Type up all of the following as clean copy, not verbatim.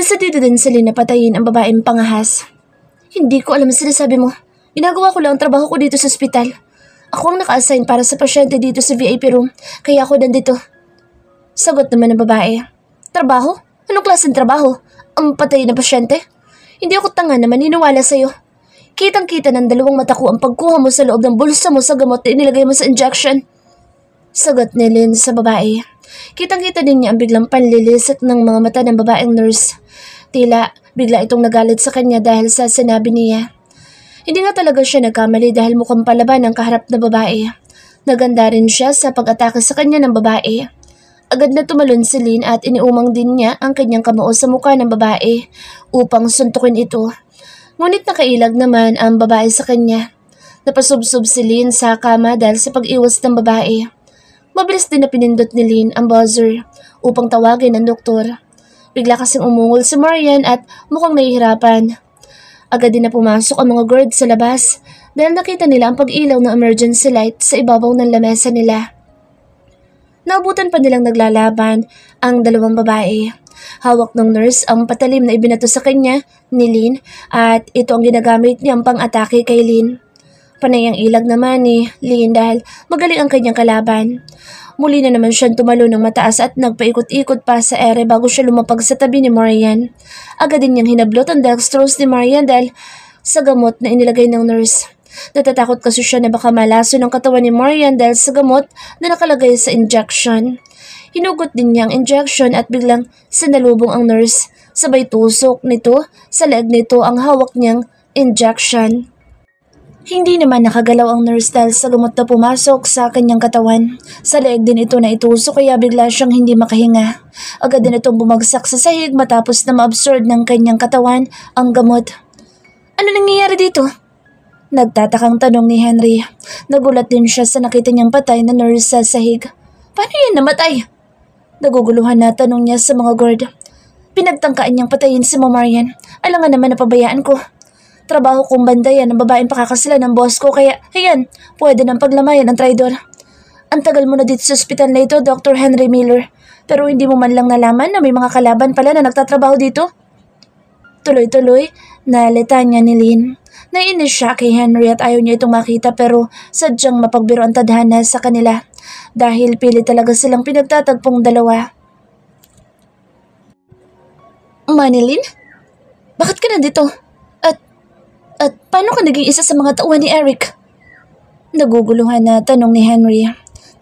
Desidido din si Lynn na patayin ang babaeng pangahas. Hindi ko alam ang sinasabi mo. Ginagawa ko lang ang trabaho ko dito sa ospital. Ako ang naka-assign para sa pasyente dito sa VIP room, kaya ako nandito. Sagot naman ng babae. Trabaho? Anong klaseng trabaho? Ang patay na pasyente? Hindi ako tanga na maniniwala sa'yo. Kitang-kita ng dalawang mata ko ang pagkuha mo sa loob ng bulsa mo sa gamot na inilagay mo sa injection. Sagot ni Lynn sa babae. Kitang-kita din niya ang biglang panlilisik ng mga mata ng babaeng nurse. Tila bigla itong nagalit sa kanya dahil sa sinabi niya. Hindi nga talaga siya nagkamali dahil mukhang palaban ang kaharap na babae. Naganda rin siya sa pag-atake sa kanya ng babae. Agad na tumalon si Lynn at iniumang din niya ang kanyang kamao sa mukha ng babae upang suntukin ito. Ngunit nakailag naman ang babae sa kanya. Napasubsob si Lynn sa kama dahil sa pag-iwas ng babae. Mabilis din na pinindot ni Lynn ang buzzer upang tawagin ang doktor. Bigla kasing umungol si Marian at mukhang nahihirapan. Agad din na pumasok ang mga guard sa labas dahil nakita nila ang pag-ilaw ng emergency light sa ibabaw ng lamesa nila. Naabutan pa nilang naglalaban ang dalawang babae. Hawak ng nurse ang patalim na ibinato sa kanya ni Lynn at ito ang ginagamit niyang pang-atake kay Lynn. Panay ang ilag naman ni Lynn dahil magaling ang kanyang kalaban. Muli na naman siyang tumalo ng mataas at nagpaikot-ikot pa sa ere bago siya lumapag sa tabi ni Marian. Agad din niyang hinablot ang dextrose ni Marian dahil sa gamot na inilagay ng nurse. Natatakot kasi siya na baka malaso ng katawan ni Marian dahil sa gamot na nakalagay sa injection. Hinugot din niya ang injection at biglang sinalubong ang nurse. Sabay tusok nito sa leeg nito ang hawak niyang injection. Hindi naman nakagalaw ang nurse dahil sa gamot na pumasok sa kanyang katawan. Sa leeg din ito na itusok kaya bigla siyang hindi makahinga. Agad din itong bumagsak sa sahig matapos na ma-absorb ng kanyang katawan ang gamot. Ano nangyayari dito? Nagtatakang tanong ni Henry. Nagulat din siya sa nakita niyang patay na nurse sa sahig. Paano yan namatay? Naguguluhan na tanong niya sa mga guard. Pinagtangkaan niyang patayin si Marian. Alangan naman na pabayaan ko. Trabaho kong bandayan ng babaeng pakakasila ng boss ko kaya, ayan, pwede nang paglamayan ang traidor. Ang tagal mo na dito sa ospital na ito, Dr. Henry Miller. Pero hindi mo man lang nalaman na may mga kalaban pala na nagtatrabaho dito? Tuloy-tuloy, nalita niya ni Lynn. Naiinis siya kay Henry at ayaw niya itong makita pero sadyang mapagbiro ang tadhana sa kanila. Dahil pili talaga silang pinagtatagpong dalawa. Manilyn? Bakit ka nandito? At paano ka naging isa sa mga tauhan ni Eric? Naguguluhan na tanong ni Henry.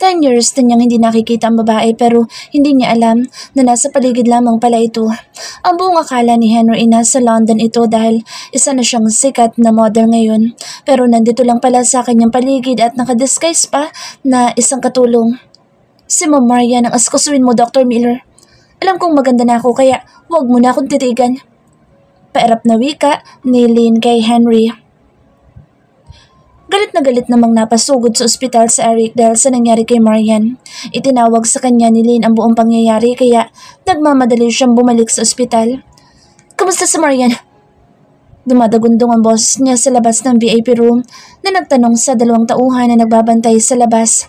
10 years na niyang hindi nakikita ang babae pero hindi niya alam na nasa paligid lamang pala ito. Ang buong akala ni Henry ay nasa London ito dahil isa na siyang sikat na model ngayon. Pero nandito lang pala sa kanyang paligid at nakadisguise pa na isang katulong. Si Ma'am Marian ang askasuin mo, Dr. Miller. Alam kong maganda na ako kaya huwag mo na akong titigan. Paerap na wika ni Lynn kay Henry. Galit na galit namang napasugod sa ospital sa Eric dahil sa nangyari kay Marian. Itinawag sa kanya ni Lynn ang buong pangyayari kaya nagmamadali siyang bumalik sa ospital. Kamusta si Marian? Dumadagundong ang boss niya sa labas ng VIP room na nagtanong sa dalawang tauhan na nagbabantay sa labas.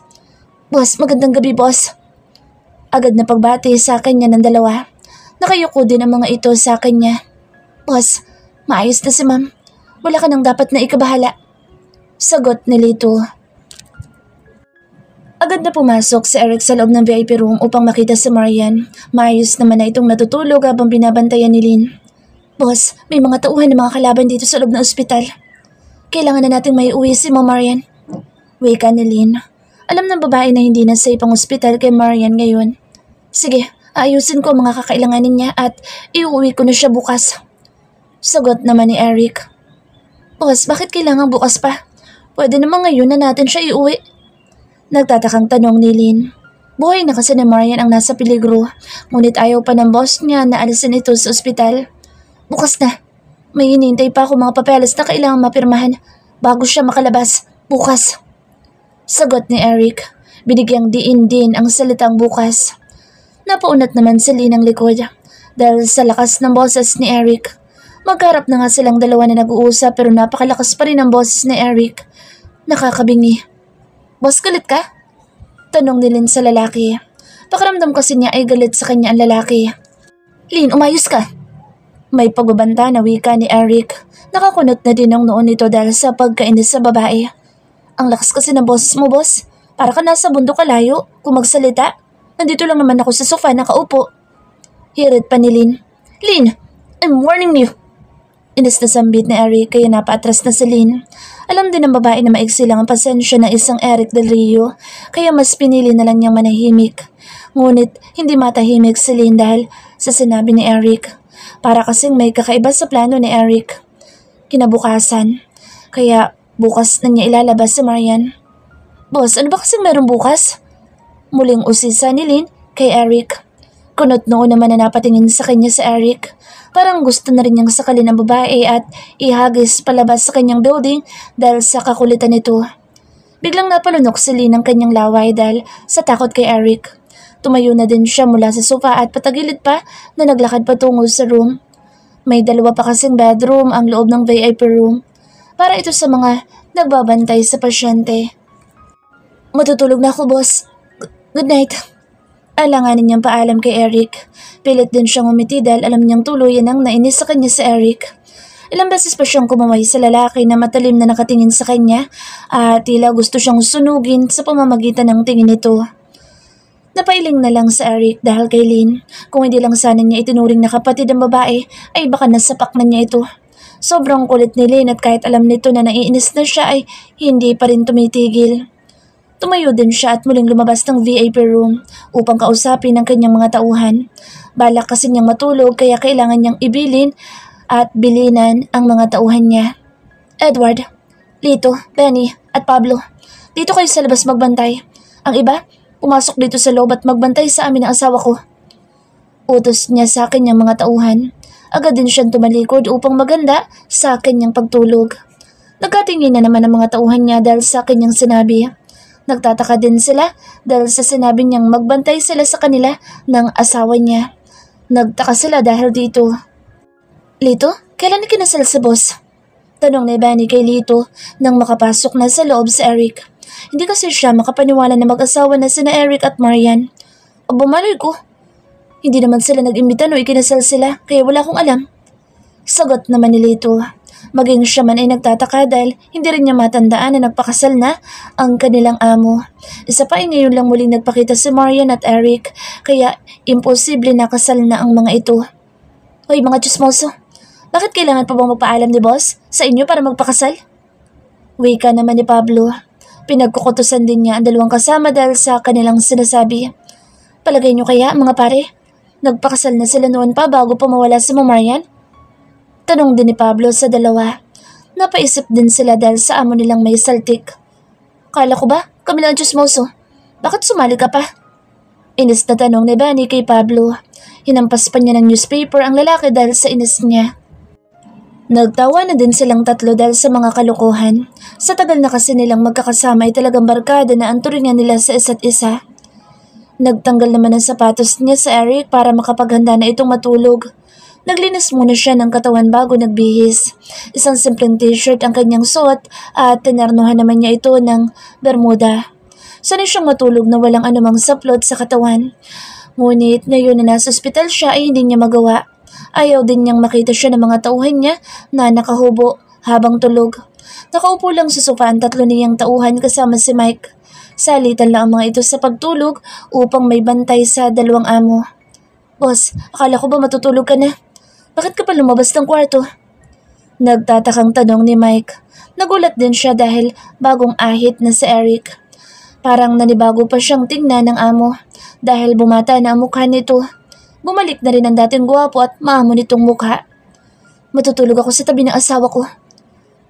Boss, magandang gabi, boss. Agad na pagbati sa kanya ng dalawa. Nakayuko din ang mga ito sa kanya. Boss, maayos na si ma'am. Wala ka nang dapat na ikabahala. Sagot ni Lito. Agad na pumasok si Eric sa loob ng VIP room upang makita si Marian. Maayos naman na itong natutulog habang binabantayan ni Lynn. Boss, may mga tauhan ng mga kalaban dito sa loob ng ospital. Kailangan na nating maiuwi si Ma'am Marian. Wika ni Lynn. Alam ng babae na hindi na safe ang ospital kay Marian ngayon. Sige, ayusin ko ang mga kakailanganin niya at iuwi ko na siya bukas. Sagot naman ni Eric. Boss, bakit kailangan bukas pa? Pwede naman ngayon na natin siya iuwi. Nagtatakang tanong ni Lynn. Buhay na kasi ni Marian ang nasa peligro, ngunit ayaw pa ng boss niya na alisin ito sa ospital. Bukas na. May hinihintay pa ako mga papeles na kailangan mapirmahan bago siya makalabas. Bukas. Sagot ni Eric. Binigyang diin din ang salitang bukas. Napaunat naman si Lynn ang likod dahil sa lakas ng boses ni Eric. Magkarap na nga silang dalawa na nag-uusap pero napakalakas pa rin ang boses ni Eric. Nakakabingi. Boss, galit ka? Tanong ni Lynn sa lalaki. Pakiramdam kasi niya ay galit sa kanya ang lalaki. Lynn, umayos ka. May pagbabanta na wika ni Eric. Nakakunot na din ang noon nito dahil sa pagkainis sa babae. Ang lakas kasi ng boses mo, boss. Para ka nasa bundok kalayo kung magsalita. Nandito lang naman ako sa sofa nakaupo. Hirit pa ni Lynn. Lynn, I'm warning you. Inis na sambit ni Eric kaya napaatras na si Lynn. Alam din ng babae na maiksi lang ang pasensya ng isang Eric Del Rio kaya mas pinili na lang niyang manahimik. Ngunit hindi matahimik si Lynn dahil sa sinabi ni Eric. Para kasing may kakaiba sa plano ni Eric. Kinabukasan. Kaya bukas na niya ilalabas si Marian. Boss, ano ba kasing meron bukas? Muling usisa ni Lynn kay Eric. Kunot noon naman na napatingin sa kanya si Eric. Parang gusto na rin niyang sakalin ang babae at ihagis palabas sa kanyang building dahil sa kakulitan nito. Biglang napalunok si Lynn ng kanyang laway dahil sa takot kay Eric. Tumayo na din siya mula sa sofa at patagilid pa na naglakad patungo sa room. May dalawa pa kasing bedroom ang loob ng VIP room. Para ito sa mga nagbabantay sa pasyente. Matutulog na ako, boss. Good night. Alanganin niyang paalam kay Eric. Pilit din siyang umiti dahil alam niyang tuluyan ang nainis sa kanya si Eric. Ilang beses pa siyang kumaway sa lalaki na matalim na nakatingin sa kanya at tila gusto siyang sunugin sa pamamagitan ng tingin nito. Napailing na lang sa Eric dahil kay Lynn. Kung hindi lang sana niya itinuring na kapatid ang babae ay baka nasapak na niya ito. Sobrang kulit ni Lynn at kahit alam nito na naiinis na siya ay hindi pa rin tumitigil. Tumayo din siya at muling lumabas ng VIP room upang kausapin ang kanyang mga tauhan. Balak kasi niyang matulog kaya kailangan niyang ibilin at bilinan ang mga tauhan niya. Edward, Lito, Benny at Pablo, dito kayo sa labas magbantay. Ang iba, pumasok dito sa loob at magbantay sa amin ng asawa ko. Utos niya sa kanyang mga tauhan. Agad din siyang tumalikod upang maganda sa kanyang pagtulog. Nagkatingin na naman ang mga tauhan niya dahil sa kanyang sinabi. Nagtataka din sila dahil sa sinabi niyang magbantay sila sa kanila ng asawa niya. Nagtaka sila dahil dito. Lito, kailan ikinasal sa boss? Tanong ni Benny kay Lito nang makapasok na sa loob si Eric. Hindi kasi siya makapaniwala na mag-asawa na sina Eric at Marian. O bumalay ko. Hindi naman sila nag-imbita no ikinasal sila kaya wala akong alam. Sagot naman ni Lito. Maging siya man ay nagtataka dahil hindi rin niya matandaan na nagpakasal na ang kanilang amo. Isa pa ay ngayon lang muling nagpakita si Marian at Eric kaya imposible na kasal na ang mga ito. Hoy mga chismoso, bakit kailangan pa bang magpaalam ni boss sa inyo para magpakasal? Wika naman ni Pablo. Pinagkukutusan din niya ang dalawang kasama dahil sa kanilang sinasabi. Palagay niyo kaya mga pare, nagpakasal na sila noon pa bago pa mawala si Marian? Tanong din ni Pablo sa dalawa. Napaisip din sila dahil sa amo nilang may saltik. Kala ko ba, kami lang chismoso? Bakit sumali ka pa? Inis na tanong ni Benny kay Pablo. Hinampas pa niya ng newspaper ang lalaki dahil sa inis niya. Nagtawa na din silang tatlo dahil sa mga kalokohan. Sa tagal na kasi nilang magkakasama ay talagang barkada na ang turingan nila sa isa't isa. Nagtanggal naman ng sapatos niya sa Eric para makapaghanda na itong matulog. Naglinis muna siya ng katawan bago nagbihis. Isang simpleng t-shirt ang kanyang suot at tinarnuhan naman niya ito ng bermuda. Sanay siyang matulog na walang anumang saplot sa katawan. Ngunit ngayon na nasa ospital siya ay hindi niya magawa. Ayaw din niyang makita siya ng mga tauhan niya na nakahubo habang tulog. Nakaupo lang sa sofa ang tatlo niyang tauhan kasama si Mike. Salitan lang ang mga ito sa pagtulog upang may bantay sa dalawang amo. Boss, akala ko ba matutulog ka na? Bakit ka pa lumabas ng kwarto? Nagtatakang tanong ni Mike. Nagulat din siya dahil bagong ahit na si Eric. Parang nanibago pa siyang tingnan ng amo dahil bumata na ang mukha nito. Bumalik na rin ang dating gwapo at maamo nitong mukha. Matutulog ako sa tabi ng asawa ko.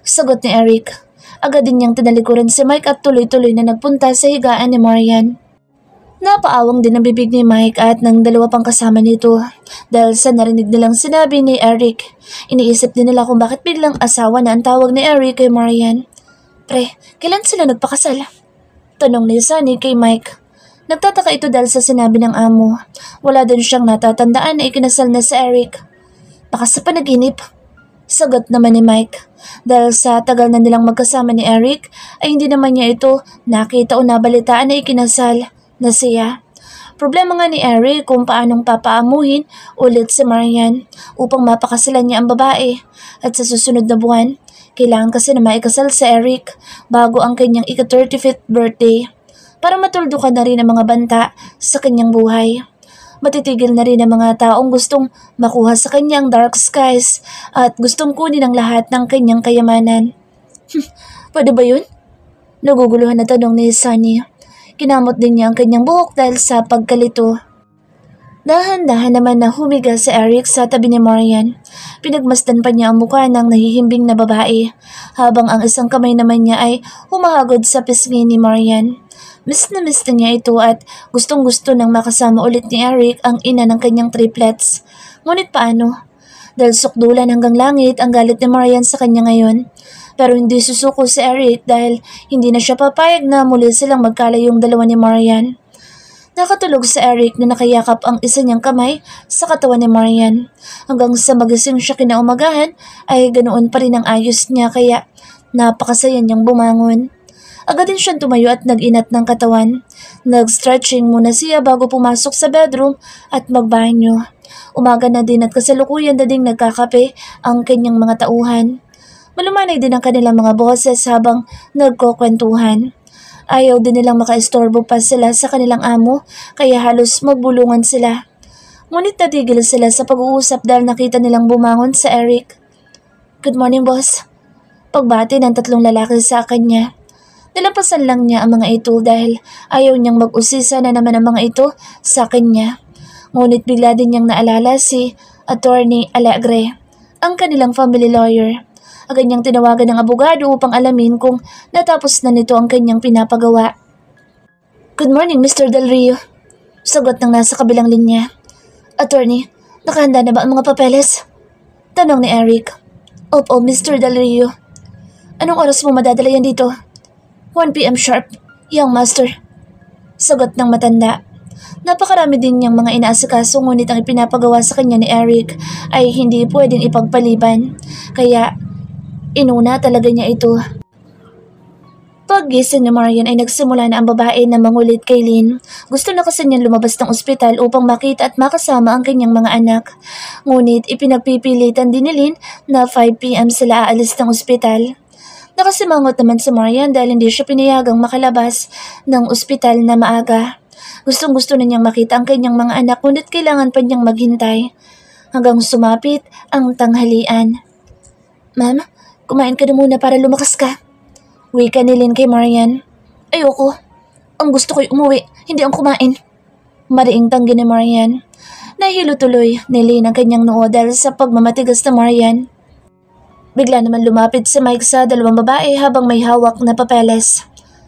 Sagot ni Eric. Agad din niyang tinalikuran si Mike at tuloy-tuloy na nagpunta sa higaan ni Marian. Napaawang din ang bibig ni Mike at ng dalawa pang kasama nito dahil sa narinig nilang sinabi ni Eric. Iniisip din nila kung bakit biglang asawa na ang tawag ni Eric kay Marian. Pre, kailan sila nagpakasal? Tanong ni Sunny kay Mike. Nagtataka ito dahil sa sinabi ng amo. Wala din siyang natatandaan na ikinasal na si Eric. Baka sa panaginip. Sagot naman ni Mike. Dahil sa tagal na nilang magkasama ni Eric ay hindi naman niya ito nakita o nabalitaan na ikinasal na siya. Problema nga ni Eric kung paanong papaamuhin ulit si Marian upang mapakasalan niya ang babae. At sa susunod na buwan, kailangan kasi na maikasal si Eric bago ang kanyang ika-35th birthday para matuldukan na rin ang mga banta sa kanyang buhay. Matitigil na rin ang mga taong gustong makuha sa kanyang dark skies at gustong kunin ang lahat ng kanyang kayamanan. Pwede ba yun? Naguguluhan na tanong ni Sunny. Kinamot din niya ang kanyang buhok dahil sa pagkalito. Dahan-dahan naman na humiga si Eric sa tabi ni Marian. Pinagmasdan pa niya ang mukha ng nahihimbing na babae, habang ang isang kamay naman niya ay humahagod sa pisngi ni Marian. Miss na niya ito at gustong-gusto nang makasama ulit ni Eric ang ina ng kanyang triplets. Ngunit paano? Dahil sukdulan hanggang langit ang galit ni Marian sa kanya ngayon. Pero hindi susuko si Eric dahil hindi na siya papayag na muli silang magkalayong dalawa ni Marian. Nakatulog si Eric na nakayakap ang isa niyang kamay sa katawan ni Marian. Hanggang sa magising siya kinaumagahan ay ganoon pa rin ang ayos niya kaya napakasaya niyang bumangon. Agad din siyang tumayo at nag-inat ng katawan. Nag-stretching muna siya bago pumasok sa bedroom at magbanyo. Umaga na din at kasalukuyan na ding nagkakape ang kanyang mga tauhan. Malumanay din ang kanilang mga boses habang nagkukwentuhan. Ayaw din nilang makaistorbo pa sila sa kanilang amo kaya halos magbulungan sila. Ngunit natigil sila sa pag-uusap dahil nakita nilang bumangon sa Eric. "Good morning, boss." Pagbati ng tatlong lalaki sa kanya. Nilampasan lang niya ang mga ito dahil ayaw niyang mag-usisa na naman ang mga ito sa kanya. Ngunit bigla din niyang naalala si Attorney Alegre, ang kanilang family lawyer. Agad niyang tinawagan ng abogado upang alamin kung natapos na nito ang kanyang pinapagawa. "Good morning, Mr. Del Rio." Sagot ng nasa kabilang linya. "Attorney, nakahanda na ba ang mga papeles?" Tanong ni Eric. "Opo, Mr. Del Rio." "Anong oras mo madadala yan dito?" 1 p.m. sharp, young master." Sagot ng matanda. Napakarami din niyang mga inaasikaso ngunit ang ipinapagawa sa kanya ni Eric ay hindi pwedeng ipagpaliban. Kaya inuna talaga niya ito. Paggising ni Marian ay nagsimula na ang babae na mangulit kay Lynn. Gusto na kasi niyang lumabas ng ospital upang makita at makasama ang kanyang mga anak. Ngunit ipinagpipilitan din ni Lynn na 5 p.m. sila aalis ng ospital. Nakasimangot naman si Marian dahil hindi siya pinayagang makalabas ng ospital na maaga. Gustong-gusto na niyang makita ang kanyang mga anak ngunit kailangan pa niyang maghintay. Hanggang sumapit ang tanghalian. "Ma'am, kumain ka na muna para lumakas ka." Wika ni Lynn kay Marian. "Ayoko. Ang gusto ko'y umuwi, hindi ang kumain." Mariing tanggi ni Marian. Nahilo tuloy ni Lynn ang kanyang noo dahil sa pagmamatigas na Marian. Bigla naman lumapit si Mike sa dalawang babae habang may hawak na papeles.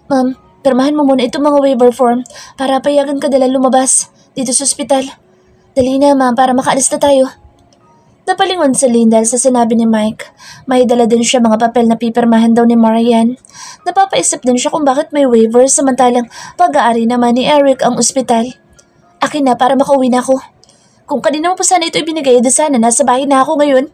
"Ma'am, pirmahan mo muna itong mga waiver form para payagan ka dala lumabas dito sa ospital. Dali na, ma'am, para makaalis na tayo." Napalingon si Lynn dahil sa sinabi ni Mike. May dala din siya mga papel na pipirmahan daw ni Marian. Napapaisip din siya kung bakit may waiver samantalang pag-aari naman ni Eric ang ospital. "Akin na para makauwi na ako. Kung kanina mo pa sana ito ibinigay, di sana nasa bahay na ako ngayon."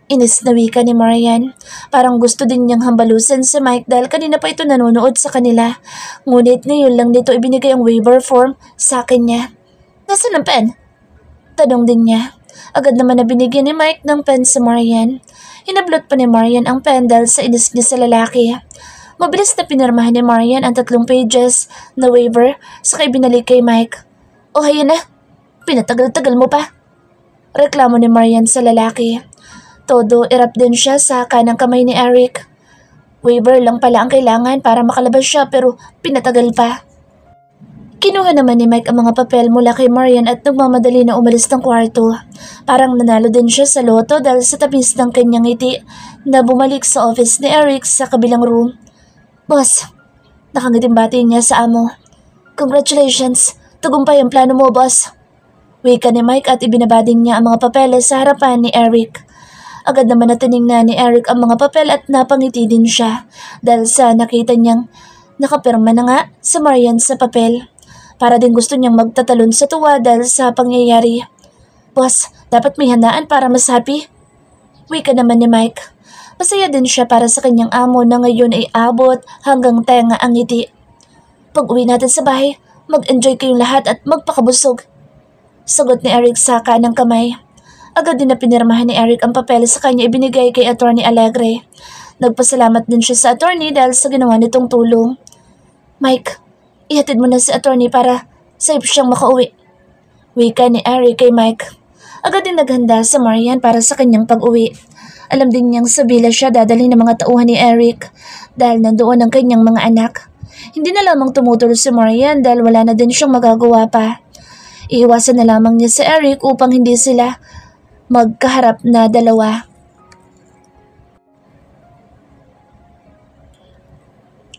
Inis na wika ni Marian. Parang gusto din niyang hambalusin si Mike dahil kanina pa ito nanonood sa kanila. Ngunit ngayon lang dito ibinigay ang waiver form sa kanya. "Nasaan ang pen?" Tanong din niya. Agad naman na binigyan ni Mike ng pen si Marian. Hinablot pa ni Marian ang pen dahil sa inis niya sa lalaki. Mabilis na pinirmahan ni Marian ang 3 pages na waiver saka ibinalik kay Mike. "Oh, hayan na. Pinatagal-tagal mo pa." Reklamo ni Marian sa lalaki. Todo irap din siya sa kanang kamay ni Eric. Waiver lang pala ang kailangan para makalabas siya pero pinatagal pa. Kinuha naman ni Mike ang mga papel mula kay Marian at nagmamadali na umalis ng kwarto. Parang nanalo din siya sa loto dahil sa tamis ng kanyang ngiti na bumalik sa office ni Eric sa kabilang room. "Boss," nakangiting bati niya sa amo. "Congratulations, tagumpay ang plano mo, boss." Wika ni Mike at ibinabading niya ang mga papeles sa harapan ni Eric. Agad naman na tiningnan ni Eric ang mga papel at napangiti din siya dahil sa nakita niyang nakapirma na nga si Marian sa papel. Para din gusto niyang magtatalon sa tuwa dahil sa pangyayari. "Boss, dapat may handaan para mas happy." Wika naman ni Mike. Masaya din siya para sa kanyang amo na ngayon ay abot hanggang tenga ang ngiti. "Pag uwi natin sa bahay, Mag-enjoy kayong lahat at magpakabusog. Sagot ni Eric sa kanang kamay. Agad din na pinirmahan ni Eric ang papel sa kanya ibinigay kay Attorney Alegre. Nagpasalamat din siya sa attorney dahil sa ginawa nitong tulong. Mike, ihatid mo na si attorney para safe siyang makauwi. Wika ni Eric kay Mike. Agad din naghanda sa Marian para sa kanyang pag-uwi. Alam din niyang sa villa siya dadalhin ng mga tauhan ni Eric dahil nandoon ang kanyang mga anak. Hindi na lamang tumutulog si Marian dahil wala na din siyang magagawa pa. Iiwasan na lamang niya si Eric upang hindi sila magkaharap na dalawa.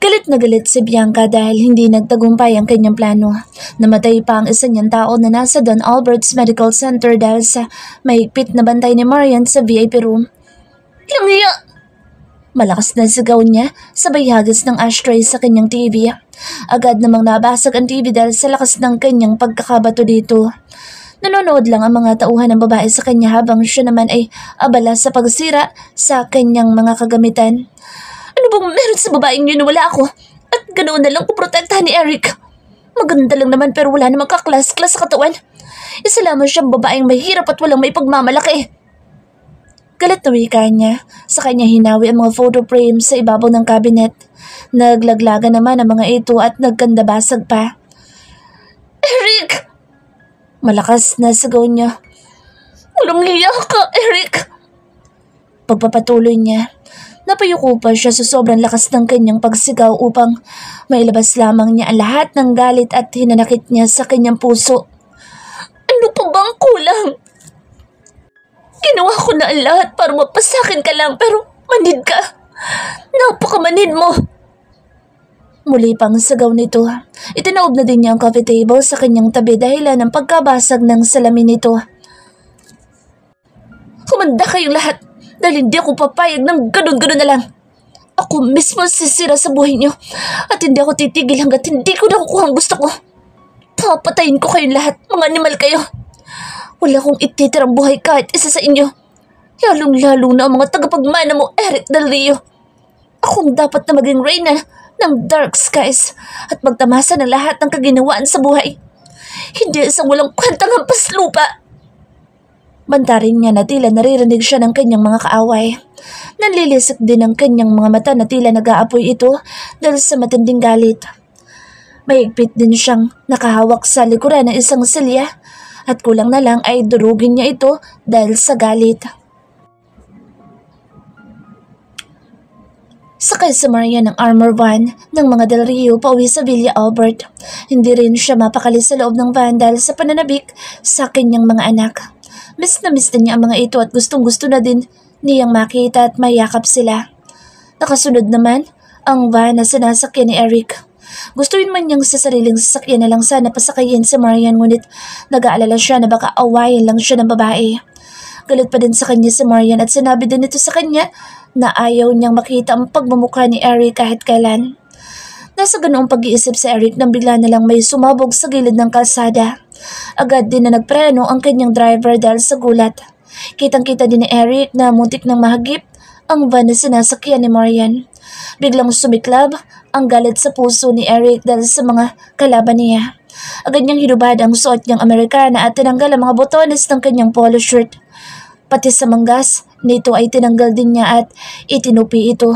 Galit na galit si Bianca dahil hindi nagtagumpay ang kanyang plano. Namatay pa ang isa niyang tao na nasa Don Albert's Medical Center dahil sa mahigpit na bantay ni Marian sa VIP room. Ilang niya! Malakas na sigaw niya sabay hagis ng ashtray sa kanyang TV. Agad namang nabasag ang TV dahil sa lakas ng kanyang pagkakabato dito. Nanonood lang ang mga tauhan ng babae sa kanya habang siya naman ay abala sa pagsira sa kanyang mga kagamitan. Ano bang meron sa babaeng yun na wala ako? At ganoon na lang puprotektahan ni Eric. Maganda lang naman pero wala namang kaklas-klas sa katawan. Isa lamang siyang babaeng mahirap at walang may pagmamalaki. Galit na wika niya. Sa kanya hinawi ang mga photo frames sa ibabaw ng cabinet. Naglaglaga naman ang mga ito at nagkandabasag pa. Eric! Malakas na sigaw niya. Walang hiya ka, Eric! Pagpapatuloy niya, napayuko pa siya sa sobrang lakas ng kanyang pagsigaw upang mailabas lamang niya ang lahat ng galit at hinanakit niya sa kanyang puso. Ano pa bang kulang? Ginawa ko na ang lahat para mapasakin ka lang pero manid ka. Napakamanid mo. Muli pang sigaw nito. Itinaob na din niya ang coffee table sa kanyang tabi dahilan ng pagkabasag ng salamin nito. Humanda kayong lahat dahil hindi ako papayag ng ganun-ganun na lang. Ako mismo sisira sa buhay niyo at hindi ako titigil hanggat hindi ko nakukuha ang gusto ko. Papatayin ko kayong lahat, mga animal kayo. Wala akong ititirang buhay kahit isa sa inyo. Lalong-lalo na ang mga tagapagmana mo, Eric Del Rio. Akong dapat na maging reyna ng Dark Skies at magtamasa ng lahat ng kaginawaan sa buhay. Hindi isang walang kwentang hampas lupa. Banta rin niya na tila naririnig siya ng kanyang mga kaaway. Nanlilisik din ang kanyang mga mata na tila nag-aapoy ito dahil sa matinding galit. Mahigpit din siyang nakahawak sa likuran ng isang silya at kulang na lang ay durugin niya ito dahil sa galit. Sakay sa Marian ng armor van ng mga Del Rio pauwi sa Villa Albert. Hindi rin siya mapakali sa loob ng van dahil sa pananabik sa kanyang mga anak. Miss na niya ang mga ito at gustong-gusto na din niyang makita at mayakap sila. Nakasunod naman ang van na sinasakyan ni Eric. Gustuin man niyang sa sariling sasakyan na lang sana pasakayin si Marian ngunit nag-aalala siya na baka awayin lang siya ng babae. Galit pa din sa kanya si Marian at sinabi din ito sa kanya na ayaw niyang makita ang pagmumukha ni Eric kahit kailan. Nasa ganoong pag-iisip si Eric nang bigla na lang may sumabog sa gilid ng kalsada. Agad din na nagpreno ang kanyang driver dahil sa gulat. Kitang-kita din ni Eric na muntik nang mahagip ang van na sinasakyan ni Marian. Biglang sumiklab ang galit sa puso ni Eric dahil sa mga kalaban niya. Agad niyang hinubad ang suot niyang Amerikana at tinanggal ang mga botones ng kanyang polo shirt. Pati sa manggas, nito ay tinanggal din niya at itinupi ito.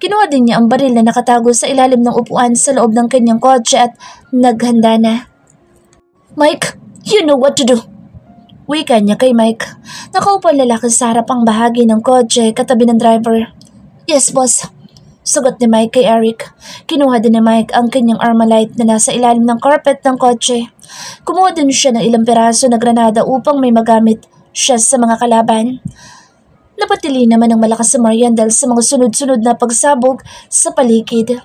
Kinuha din niya ang baril na nakatago sa ilalim ng upuan sa loob ng kanyang kotse at naghanda na. Mike, you know what to do. Wika niya kay Mike. Nakaupo ang lalaki sa harapang bahagi ng kotse katabi ng driver. Yes, boss. Sagot ni Mike kay Eric. Kinuha din ni Mike ang kanyang Armalite na nasa ilalim ng carpet ng kotse. Kumuha din siya ng ilang piraso na granada upang may magamit siya sa mga kalaban. Napatili naman ng malakas si Marian dahil sa mga sunod-sunod na pagsabog sa paligid.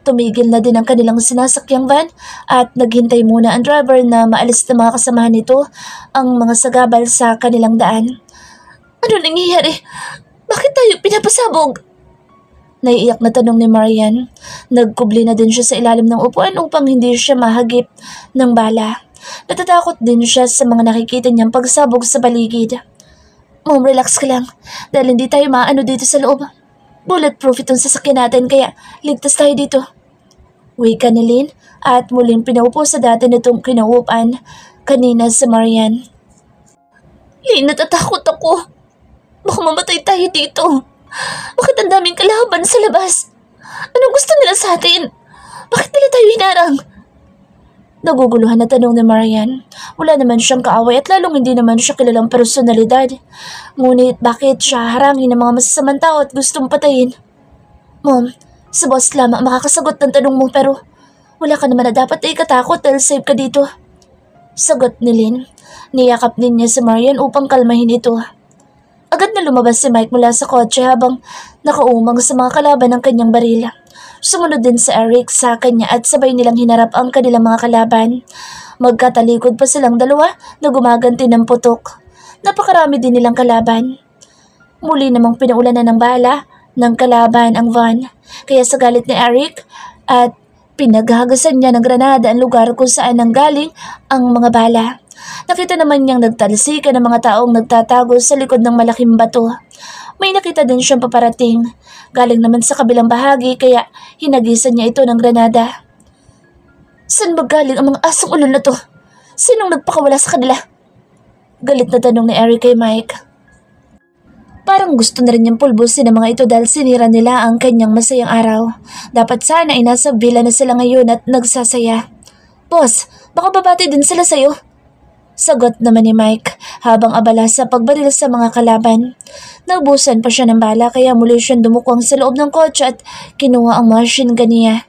Tumigil na din ang kanilang sinasakyang van at naghintay muna ang driver na maalis na mga kasamahan nito ang mga sagabal sa kanilang daan. Ano nangyayari? Bakit tayo pinapasabog? Naiiyak na tanong ni Marian. Nagkubli na din siya sa ilalim ng upuan upang hindi siya mahagip ng bala. Natatakot din siya sa mga nakikita niyang pagsabog sa paligid. Mom, relax ka lang dahil hindi tayo maano dito sa loob. Bulletproof itong sasakyan natin kaya ligtas tayo dito. Wika ni Lynn at muling pinaupo sa dati nitong kinauupan kanina si Marian. Lynn, natatakot ako. Baka mamatay tayo dito. Bakit ang daming kalaban sa labas? Anong gusto nila sa atin? Bakit nila tayo hinarang? Naguguluhan na tanong ni Marian. Wala naman siyang kaaway at lalong hindi naman siya kilalang personalidad. Ngunit bakit siya harangin ng mga masasamang tao at gustong patayin? Mom, si boss lamang makakasagot ng tanong mo pero wala ka naman na dapat ay katakot dahil safe ka dito. Sagot ni Lynn. Niyakap din niya si Marian upang kalmahin ito. Agad na lumabas si Mike mula sa kotse habang nakaumang sa mga kalaban ng kanyang baril. Sumunod din si Eric sa kanya at sabay nilang hinarap ang kanilang mga kalaban. Magkatalikod pa silang dalawa na gumaganti ng putok. Napakarami din nilang kalaban. Muli namang pinaulanan ng bala ng kalaban ang van. Kaya sa galit ni Eric at pinaghagasan niya ng granada ang lugar kung saan nanggaling ang mga bala. Nakita naman niyang nagtalsikan ng mga taong nagtatago sa likod ng malaking bato. May nakita din siyang paparating. Galing naman sa kabilang bahagi kaya hinagisan niya ito ng granada. Saan ba galing ang mga asong ulo na to? Sinong nagpakawala sa kanila? Galit na tanong ni Eric kay Mike. Parang gusto na rin niyang pulbusin ang mga ito dahil sinira nila ang kanyang masayang araw. Dapat sana ay nasa villa na sila ngayon at nagsasaya. Boss, baka babati din sila sa'yo. Sagot naman ni Mike habang abala sa pagbaril sa mga kalaban. Naubusan pa siya ng bala kaya muli siyang dumukwang sa loob ng kotse at kinuha ang machine gun niya.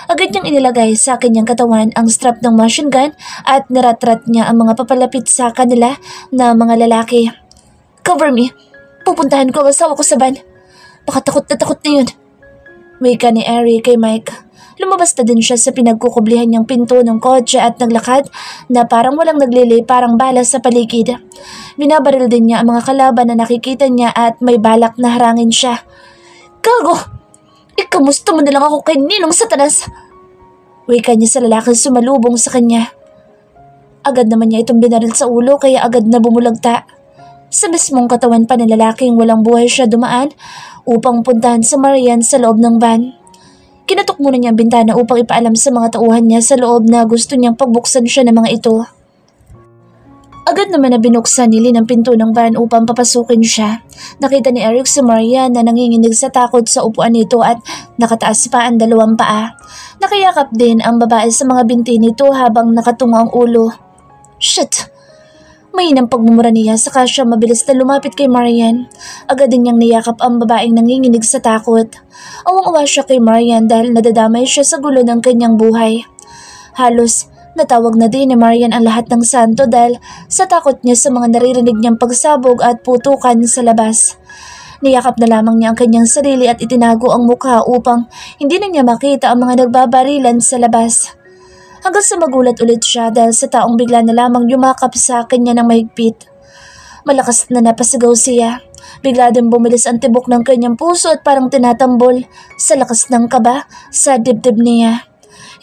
Agad niyang inilagay sa kanyang katawan ang strap ng machine gun at niratrat niya ang mga papalapit sa kanila na mga lalaki. Cover me. Pupuntahan ko ang asawa ko sa van. Baka takot na yun. Wika ni Eric kay Mike. Lumabas na din siya sa pinagkukublihan niyang pinto ng kotse at naglakad na parang walang naglilay parang bala sa paligid. Binabaril din niya ang mga kalaban na nakikita niya at may balak na harangin siya. Gago! Ikamusta mo na lang ako kay Ninong Satanas! Wika niya sa lalaking sumalubong sa kanya. Agad naman niya itong binaril sa ulo kaya agad na bumulagta. Sa mismong katawan pa ng lalaking walang buhay siya dumaan upang puntahan sa Marian sa loob ng van. Kinatok muna niya ang bintana upang ipaalam sa mga tauhan niya sa loob na gusto niyang pagbuksan siya ng mga ito. Agad naman na binuksan ni Lynn ang pinto ng van upang papasukin siya. Nakita ni Eric si Marian na nanginginig sa takot sa upuan nito at nakataas pa ang dalawang paa. Nakayakap din ang babae sa mga binti nito habang nakatungo ang ulo. Shit! Mahinang pagmumura niya saka siya mabilis na lumapit kay Marian. Agad din niyang niyakap ang babaeng nanginginig sa takot. Awang-awa siya kay Marian dahil nadadamay siya sa gulo ng kanyang buhay. Halos natawag na din ni Marian ang lahat ng santo dahil sa takot niya sa mga naririnig niyang pagsabog at putukan sa labas. Niyakap na lamang niya ang kanyang sarili at itinago ang mukha upang hindi na niya makita ang mga nagbabarilan sa labas. Hanggang sa magulat ulit siya dahil sa taong bigla na lamang yumakap sa kanya ng mahigpit. Malakas na napasigaw siya. Bigla din bumilis ang tibok ng kanyang puso at parang tinatambol sa lakas ng kaba sa dibdib niya.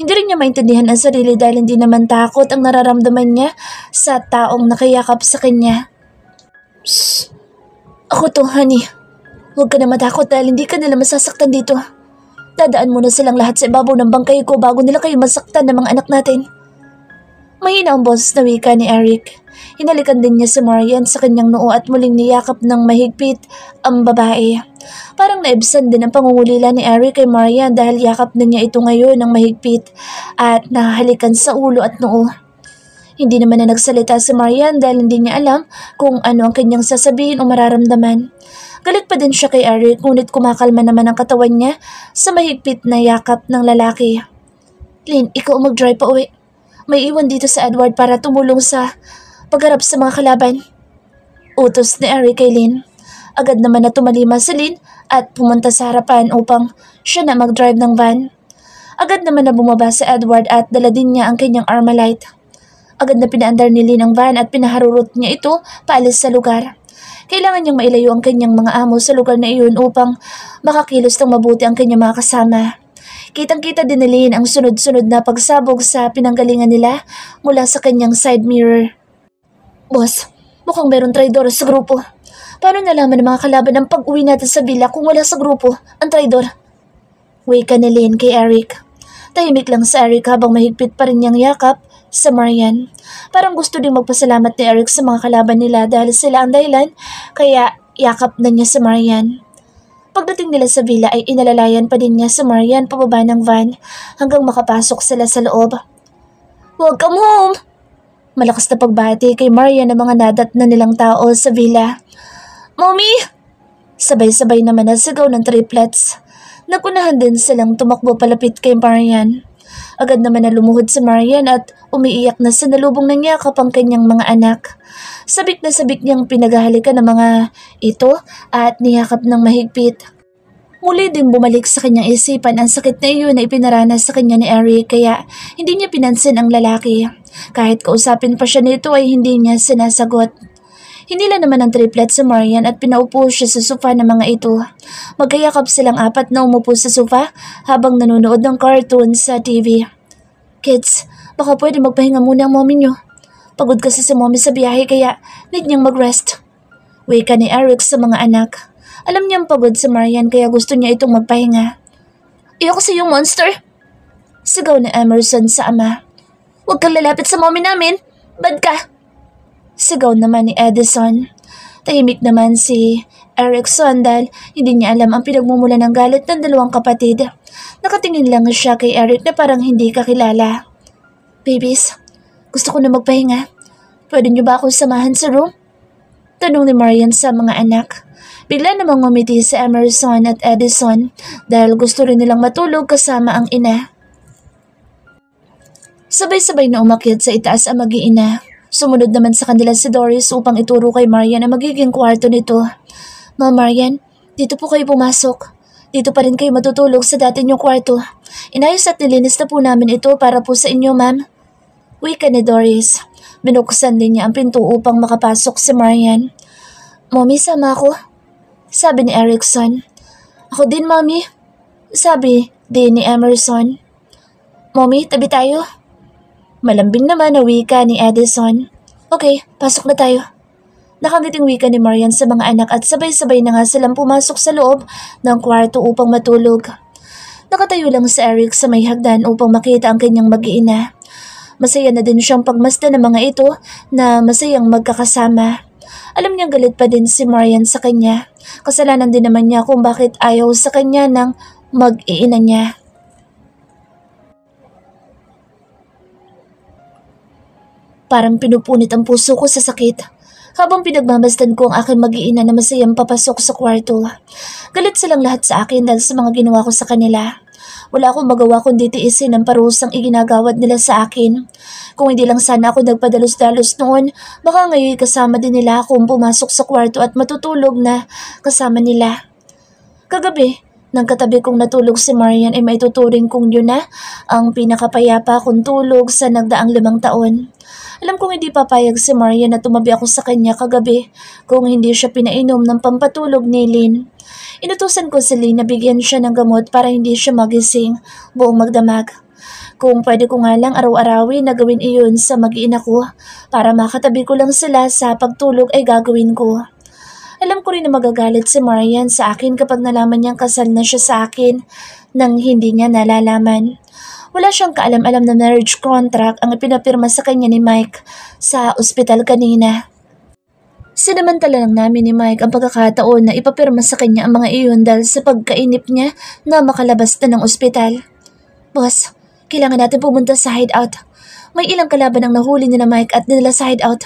Hindi rin niya maintindihan ang sarili dahil hindi naman takot ang nararamdaman niya sa taong nakayakap sa kanya. Shh! Ako to, honey. Huwag ka na matakot dahil hindi ka nila masasaktan dito. Dadaan muna silang lahat sa ibabaw ng bangkay ko bago nila kayo masaktan ng mga anak natin. Mahina ang boses na wika ni Eric. Hinalikan din niya si Marian sa kanyang noo at muling niyakap ng mahigpit ang babae. Parang naibsan din ang pangungulila ni Eric kay Marian dahil yakap na niya ito ngayon ng mahigpit at nahahalikan sa ulo at noo. Hindi naman na nagsalita si Marian dahil hindi niya alam kung ano ang kanyang sasabihin o mararamdaman. Galit pa din siya kay Eric ngunit kumakalma naman ang katawan niya sa mahigpit na yakap ng lalaki. Lynn, ikaw mag-drive pa uwi. May iwan dito sa Edward para tumulong sa pagharap sa mga kalaban. Utos ni Eric kay Lynn. Agad naman na tumalima si Lynn at pumunta sa harapan upang siya na mag-drive ng van. Agad naman na bumaba si Edward at dala din niya ang kanyang Armalite. Agad na pinaandar ni Lynn ang van at pinaharurot niya ito paalis sa lugar. Kailangan niyang mailayo ang kanyang mga amo sa lugar na iyon upang makakilos ng mabuti ang kanyang mga kasama. Kitang-kita din ni Lynn ang sunod-sunod na pagsabog sa pinanggalingan nila mula sa kanyang side mirror. Boss, mukhang meron traidor sa grupo. Paano nalaman ng mga kalaban ang pag-uwi natin sa villa kung wala sa grupo ang traidor? Wika ni Lynn kay Eric. Tahimik lang si Eric habang mahigpit pa rin niyang yakap sa Marian. Parang gusto ding magpasalamat ni Eric sa mga kalaban nila dahil sila ang dahilan, kaya yakap na niya si Marian. Pagdating nila sa villa ay inalalayan pa din niya si Marian pababa ng van hanggang makapasok sila sa loob. "Welcome home!" Malakas na pagbati kay Marian ng mga nadat na nilang tao sa villa. "Mommy!" Sabay-sabay naman nasigaw ng triplets. Nakunahan din silang tumakbo palapit kay Marian. Agad naman na lumuhod si Marian at umiiyak na sinalubong ng yakap ang kanyang mga anak. Sabik na sabik niyang pinaghahalikan ng mga ito at niyakap ng mahigpit. Muli din bumalik sa kanyang isipan ang sakit na iyon na ipinaranas sa kanya ni Eric kaya hindi niya pinansin ang lalaki. Kahit kausapin pa siya nito ay hindi niya sinasagot. Hinila naman ng triplet si Marian at pinaupo siya sa sofa ng mga ito. Magkayakap silang apat na umupo sa sofa habang nanonood ng cartoon sa TV. "Kids, baka pwede magpahinga muna ang mommy niyo. Pagod kasi si mommy sa biyahe kaya need niyang mag-rest." Wika ni Eric sa mga anak. Alam niyang pagod si Marian kaya gusto niya itong magpahinga. "Iyo kasi yung monster!" Sigaw ni Emerson sa ama. "Huwag kang lalapit sa mommy namin! Bad ka!" Sigaw naman ni Edison. Tahimik naman si Erickson dahil hindi niya alam ang pinagmumula ng galit ng dalawang kapatid. Nakatingin lang siya kay Eric na parang hindi kakilala. "Babies, gusto ko na magpahinga. Pwede niyo ba akong samahan sa room?" Tanong ni Marian sa mga anak. Bigla namang ngumiti si Emerson at Edison dahil gusto rin nilang matulog kasama ang ina. Sabay-sabay na umakyat sa itaas ang mag-iina. Sumunod naman sa kanila si Doris upang ituro kay Marian ang magiging kwarto nito. "Ma'am Marian, dito po kayo pumasok. Dito pa rin kayo matutulog sa dati niyong kwarto. Inayos at nilinis na po namin ito para po sa inyo, ma'am." Wika ni Doris. Binuksan din niya ang pinto upang makapasok si Marian. "Mommy, sama ako," sabi ni Erickson. "Ako din, Mommy," sabi din ni Emerson. "Mommy, tabi tayo." Malambing naman na wika ni Edison. "Okay, pasok na tayo." Nakangiting wika ni Marian sa mga anak at sabay-sabay na nga silang pumasok sa loob ng kwarto upang matulog. Nakatayo lang si Eric sa may hagdan upang makita ang kanyang mag-iina. Masaya na din siyang pagmasdan ng mga ito na masayang magkakasama. Alam niyang galit pa din si Marian sa kanya. Kasalanan din naman niya kung bakit ayaw sa kanya ng mag-iina niya. Parang pinupunit ang puso ko sa sakit habang pinagmamasdan ko ang aking mag-iina na masayang papasok sa kwarto. Galit silang lahat sa akin dahil sa mga ginawa ko sa kanila. Wala akong magawa kundi tiisin ang parusang iginagawad nila sa akin. Kung hindi lang sana ako nagpadalos-dalos noon, baka ngayon kasama din nila akong pumasok sa kwarto at matutulog na kasama nila. Kagabi, nang katabi kong natulog si Marian ay maituturing kong yun na ang pinakapayapa kong tulog sa nagdaang 5 taon. Alam kong hindi papayag si Marian na tumabi ako sa kanya kagabi kung hindi siya pinainom ng pampatulog ni Lynn. Inutusan ko si Lynn na bigyan siya ng gamot para hindi siya magising buong magdamag. Kung pwede ko nga lang araw-arawin na gawin iyon sa mag-iina ko para makatabi ko lang sila sa pagtulog ay gagawin ko. Alam ko rin na magagalit si Marian sa akin kapag nalaman niyang kasal na siya sa akin nang hindi niya nalalaman. Wala siyang kaalam-alam na marriage contract ang ipinapirma sa kanya ni Mike sa ospital kanina. Sinamantala lang namin ni Mike ang pagkakataon na ipapirma sa kanya ang mga iyon dahil sa pagkainip niya na makalabas na ng ospital. "Boss, kailangan natin pumunta sa hideout. May ilang kalaban ang nahuli ni na Mike at nila sa hideout.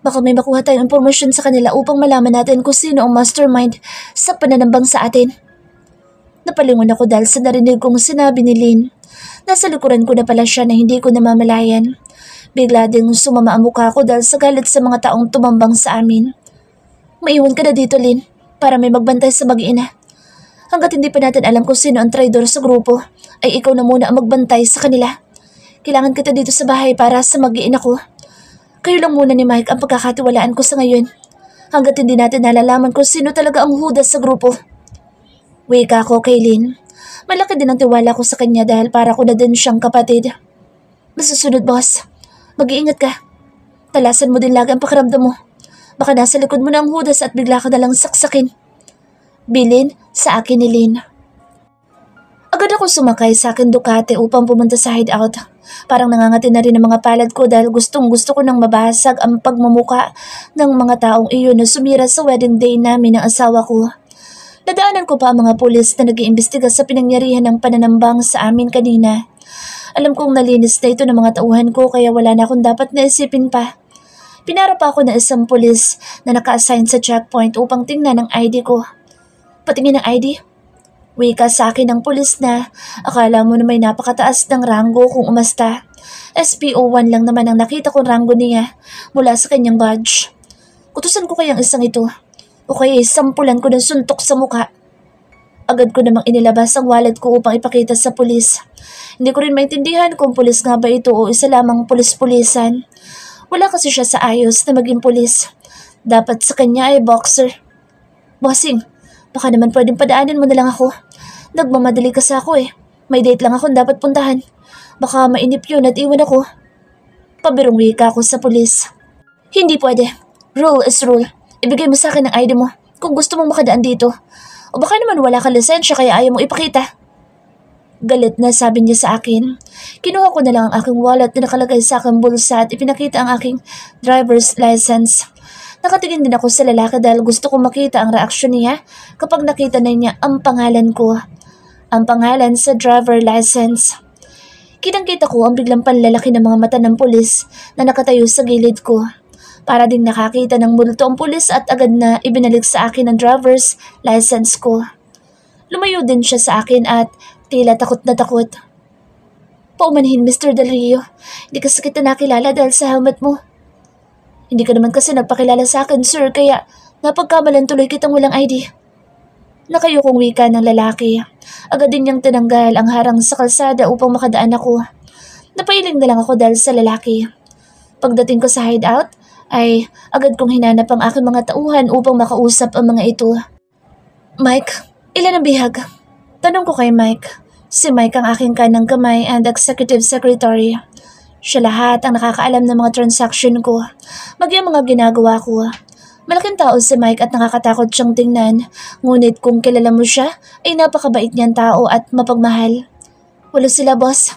Baka may makuha tayong impormasyon sa kanila upang malaman natin kung sino ang mastermind sa pananambang sa atin." Napalingon ako dahil sa narinig kong sinabi ni Lynn. Nasa likuran ko na pala siya na hindi ko namamalayan. Bigla ding sumama ang mukha ko dahil sa galit sa mga taong tumambang sa amin. "Maiwan ka na dito, Lynn, para may magbantay sa mag-iina. Hanggat hindi pa natin alam kung sino ang traidor sa grupo, ay ikaw na muna ang magbantay sa kanila. Kailangan kita dito sa bahay para sa mag-iina ko. Kayo lang muna ni Mike ang pagkakatiwalaan ko sa ngayon. Hanggat hindi natin nalalaman kung sino talaga ang hudas sa grupo." Wika ko kay Lynn. Malaki din ang tiwala ko sa kanya dahil para ko na din siyang kapatid. "Masusunod, boss. Mag-iingat ka. Talasan mo din lagi ang pakiramdam mo. Baka nasa likod mo na ang hudas at bigla ka nalang saksakin." Bilin sa akin ni Lynn. Agad ako sumakay sa akin Ducati upang pumunta sa hideout. Parang nangangati na rin ang mga palad ko dahil gustong gusto ko nang mabasag ang pagmumuka ng mga taong iyon na sumira sa wedding day namin ng asawa ko. Nadaanan ko pa ang mga pulis na nag-iimbestiga sa pinangyarihan ng pananambang sa amin kanina. Alam kong nalinis na ito ng mga tauhan ko kaya wala na akong dapat naisipin pa. Pinara pa ako ng isang pulis na naka-assign sa checkpoint upang tingnan ang ID ko. Patingin ng ID? Wika sa akin ng pulis na akala mo na may napakataas ng ranggo kung umasta. SPO1 lang naman ang nakita kong ranggo niya mula sa kanyang badge. Kutusan ko kayang isang ito o kaya sampulan ko ng suntok sa mukha. Agad ko namang inilabas ang wallet ko upang ipakita sa pulis. Hindi ko rin maintindihan kung pulis nga ba ito o isa lamang pulis-pulisan. Wala kasi siya sa ayos na maging pulis. Dapat sa kanya ay boxer. Bossing, baka naman pwedeng padaanin mo na lang ako. Nagmamadali kasi ako eh. May date lang akong dapat puntahan. Baka mainip yun at iwan ako. Pabirong wika ako sa pulis. Hindi pwede. Rule is rule. Ibigay mo sa akin ang ID mo kung gusto mong makadaan dito. O baka naman wala kang lisensya kaya ayaw mong ipakita. Galit na sabi niya sa akin. Kinuha ko na lang ang aking wallet na nakalagay sa aking bulsa at ipinakita ang aking driver's license. Nakatingin din ako sa lalaki dahil gusto kong makita ang reaksyon niya kapag nakita na niya ang pangalan ko. Ang pangalan sa driver license. Kitang-kita ko ang biglang panlalaki ng mga mata ng pulis na nakatayo sa gilid ko. Para ding nakakita ng multo ang pulis at agad na ibinalik sa akin ang driver's license ko. Lumayo din siya sa akin at tila takot na takot. Paumanhin, Mr. Del Rio. Hindi kasi kita nakilala dahil sa helmet mo. Hindi ka naman kasi nagpakilala sa akin, sir, kaya napagkamalan tuloy kitang walang ID. Nakayukong wika ng lalaki. Agad din niyang tinanggal ang harang sa kalsada upang makadaan ako. Napailing na lang ako dahil sa lalaki. Pagdating ko sa hideout, ay agad kong hinanap ang aking mga tauhan upang makausap ang mga ito. Mike, ilan ang bihag? Tanong ko kay Mike. Si Mike ang aking kanang kamay and executive secretary. Siya lahat ang nakakaalam ng mga transaction ko, maging mga ginagawa ko. Malaking tao si Mike at nakakatakot siyang tingnan, ngunit kung kilala mo siya, ay napakabait niyang tao at mapagmahal. Wala sila, boss.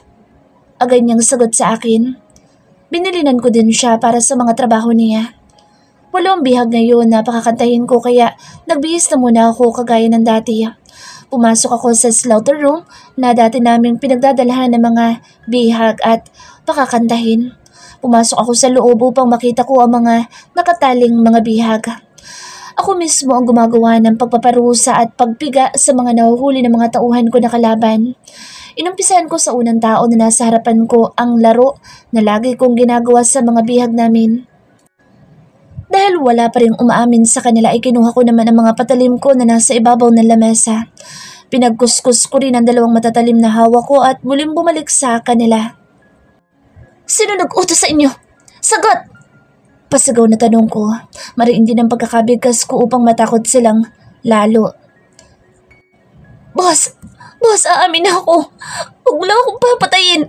Agad niyang sagot sa akin. Binilinan ko din siya para sa mga trabaho niya. Wala ang bihag ngayon na pakakantahin ko kaya nagbihis na muna ako kagaya ng dati. Pumasok ako sa slaughter room na dati naming pinagdadalahan ng mga bihag at pakakantahin. Pumasok ako sa loob upang makita ko ang mga nakataling mga bihag. Ako mismo ang gumagawa ng pagpaparusa at pagpiga sa mga nahuhuli ng mga tauhan ko na kalaban. Inumpisahan ko sa unang tao na nasa harapan ko ang laro na lagi kong ginagawa sa mga bihag namin. Dahil wala pa rin umaamin sa kanila ay kinuha ko naman ang mga patalim ko na nasa ibabaw ng lamesa. Pinagkuskus ko rin ang dalawang matatalim na hawak ko at muling bumalik sa kanila. Sino nag-utos sa inyo? Sagot! Pasigaw na tanong ko. Mariin din ang pagkakabigkas ko upang matakot silang lalo. Boss! Boss, aamin na ako! Huwag mo lang akong papatayin!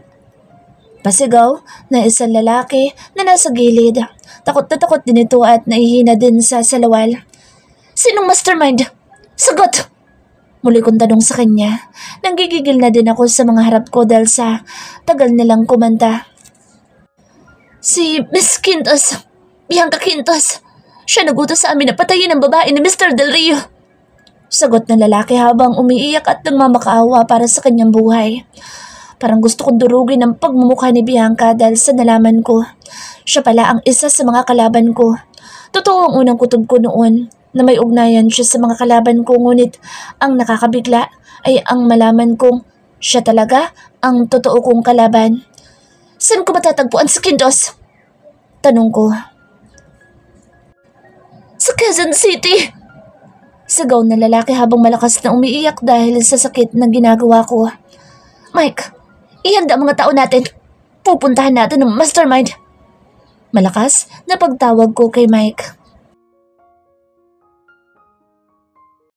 Pasigaw na isang lalaki na nasa gilid. Takot na takot din ito at naihina din sa salawal. Sinong mastermind? Sagot! Muli kong tanong sa kanya. Nanggigigil na din ako sa mga harap ko dahil sa tagal nilang kumanta. Si Miss Quintos, Bianca Quintos. Siya nagutos sa amin na patayin ang babae ni Mr. Del Rio. Sagot ng lalaki habang umiiyak at nagmamakaawa para sa kanyang buhay. Parang gusto kong durugin ang pagmumukha ni Bianca dahil sa nalaman ko. Siya pala ang isa sa mga kalaban ko. Totoo ang unang kutob ko noon na may ugnayan siya sa mga kalaban ko, ngunit ang nakakabigla ay ang malaman kong siya talaga ang totoo kong kalaban. Saan ko matatagpuan si Quintos? Tanong ko. Sa Quezon City! Sigaw ng lalaki habang malakas na umiiyak dahil sa sakit ng ginagawa ko. Mike, ihanda ang mga tao natin. Pupuntahan natin ang mastermind. Malakas na pagtawag ko kay Mike.